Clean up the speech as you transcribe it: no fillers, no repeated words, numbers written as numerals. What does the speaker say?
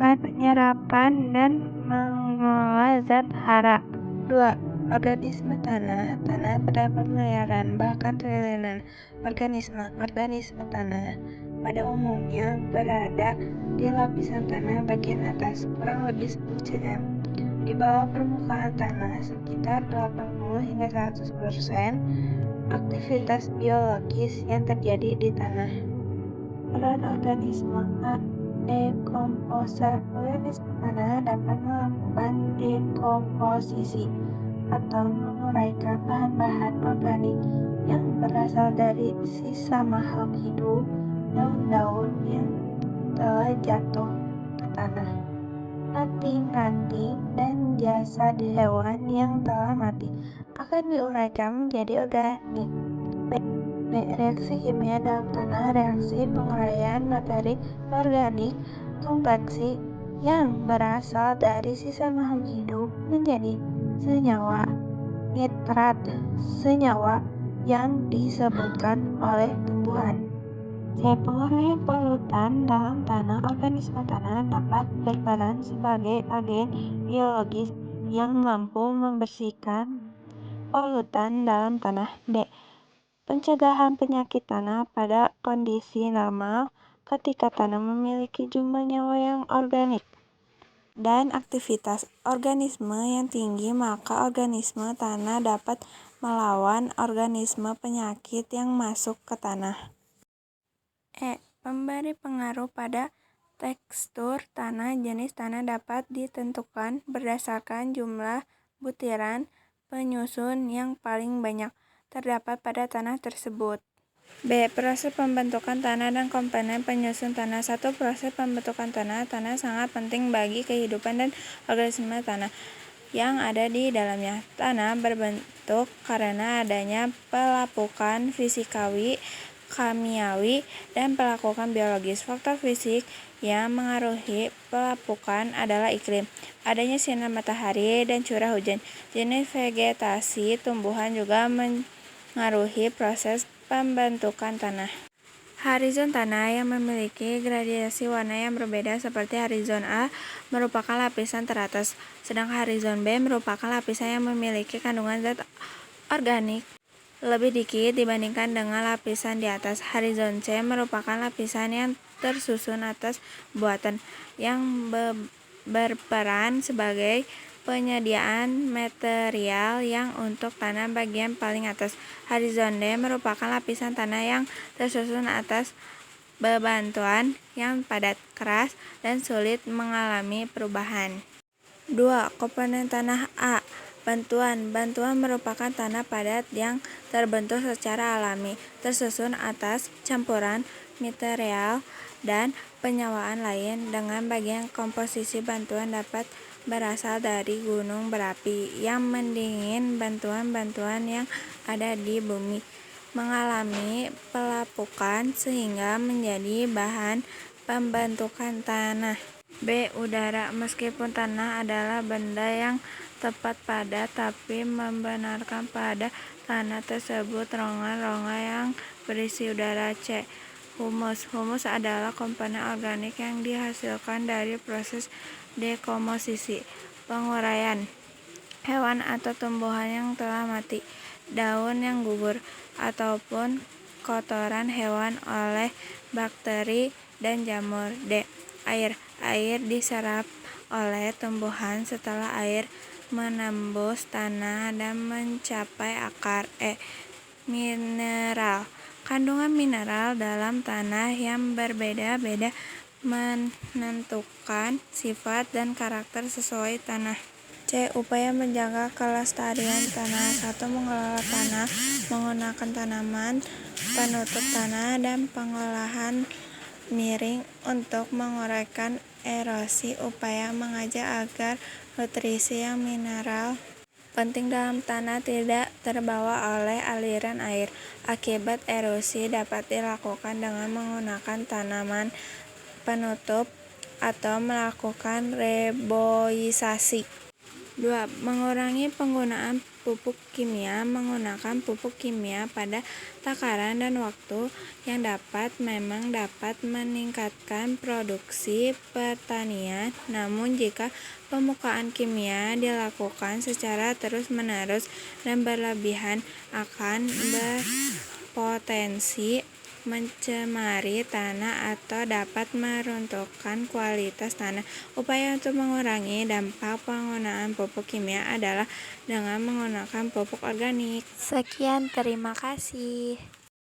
memudahkan penyerapan dan mengelola zat hara. 2. Organisme tanah. Tanah terdapat miliaran bahkan triliunan organisme. Organisme tanah pada umumnya berada di lapisan tanah bagian atas, kurang lebih 10 cm di bawah permukaan tanah. Sekitar 80 hingga 100% aktivitas biologis yang terjadi di tanah. Peran organisme A. Dekomposer. Organisme tanah dapat melakukan dekomposisi atau menguraikan bahan-bahan organik yang berasal dari sisa makhluk hidup, daun-daun yang telah jatuh ke tanah, ranting-ranting, dan jasad hewan yang telah mati akan diuraikan menjadi organik. Reaksi kimia dalam tanah. Reaksi penguraian materi organik kompleksi yang berasal dari sisa makhluk hidup menjadi senyawa nitrat, senyawa yang disebutkan oleh tumbuhan. Penguraian polutan dalam tanah. Organisme tanah dapat berperan sebagai agen biologis yang mampu membersihkan polutan dalam tanah. D. Pencegahan penyakit tanah. Pada kondisi normal, ketika tanah memiliki jumlah nyawa yang organik dan aktivitas organisme yang tinggi, maka organisme tanah dapat melawan organisme penyakit yang masuk ke tanah. E. Memberi pengaruh pada tekstur tanah. Jenis tanah dapat ditentukan berdasarkan jumlah butiran penyusun yang paling banyak terdapat pada tanah tersebut. B. Proses pembentukan tanah dan komponen penyusun tanah. 1. Proses pembentukan tanah. Tanah sangat penting bagi kehidupan dan organisme tanah yang ada di dalamnya. Tanah berbentuk karena adanya pelapukan fisikawi, kimiawi, dan pelapukan biologis. Faktor fisik yang mengaruhi pelapukan adalah iklim, adanya sinar matahari, dan curah hujan. Jenis vegetasi tumbuhan juga mengaruhi proses pembentukan tanah. Horizon tanah yang memiliki gradasi warna yang berbeda seperti horizon A merupakan lapisan teratas, sedangkan horizon B merupakan lapisan yang memiliki kandungan zat organik lebih dikit dibandingkan dengan lapisan di atas. Horizon C merupakan lapisan yang tersusun atas buatan yang berperan sebagai penyediaan material yang untuk tanah bagian paling atas. Horizon D merupakan lapisan tanah yang tersusun atas bebatuan yang padat, keras, dan sulit mengalami perubahan. 2. Komponen tanah. A. Bantuan. Bantuan merupakan tanah padat yang terbentuk secara alami, tersusun atas campuran mineral dan penyewaan lain. Dengan bagian komposisi bantuan dapat berasal dari gunung berapi yang mendingin. Bantuan-bantuan yang ada di bumi mengalami pelapukan sehingga menjadi bahan pembentukan tanah. B. Udara. Meskipun tanah adalah benda yang tepat padat, tapi membenarkan pada tanah tersebut rongga-rongga yang berisi udara. C. Humus. Humus adalah komponen organik yang dihasilkan dari proses dekomposisi, penguraian hewan atau tumbuhan yang telah mati, daun yang gugur, ataupun kotoran hewan oleh bakteri dan jamur. D. Air. Air diserap oleh tumbuhan setelah air menembus tanah dan mencapai akar. E. Mineral. Kandungan mineral dalam tanah yang berbeda-beda menentukan sifat dan karakter sesuai tanah. C. Upaya menjaga kelestarian tanah. 1. Mengelola tanah menggunakan tanaman penutup tanah dan pengolahan miring untuk menguraikan erosi. Upaya menjaga agar nutrisi yang mineral penting dalam tanah tidak terbawa oleh aliran air akibat erosi dapat dilakukan dengan menggunakan tanaman penutup atau melakukan reboisasi. 2. Mengurangi penggunaan pupuk kimia menggunakan pupuk kimia pada takaran dan waktu yang memang dapat meningkatkan produksi pertanian, namun jika pemukaan kimia dilakukan secara terus-menerus dan berlebihan akan berpotensi mencemari tanah atau dapat meruntuhkan kualitas tanah. Upaya untuk mengurangi dampak penggunaan pupuk kimia adalah dengan menggunakan pupuk organik. Sekian, terima kasih.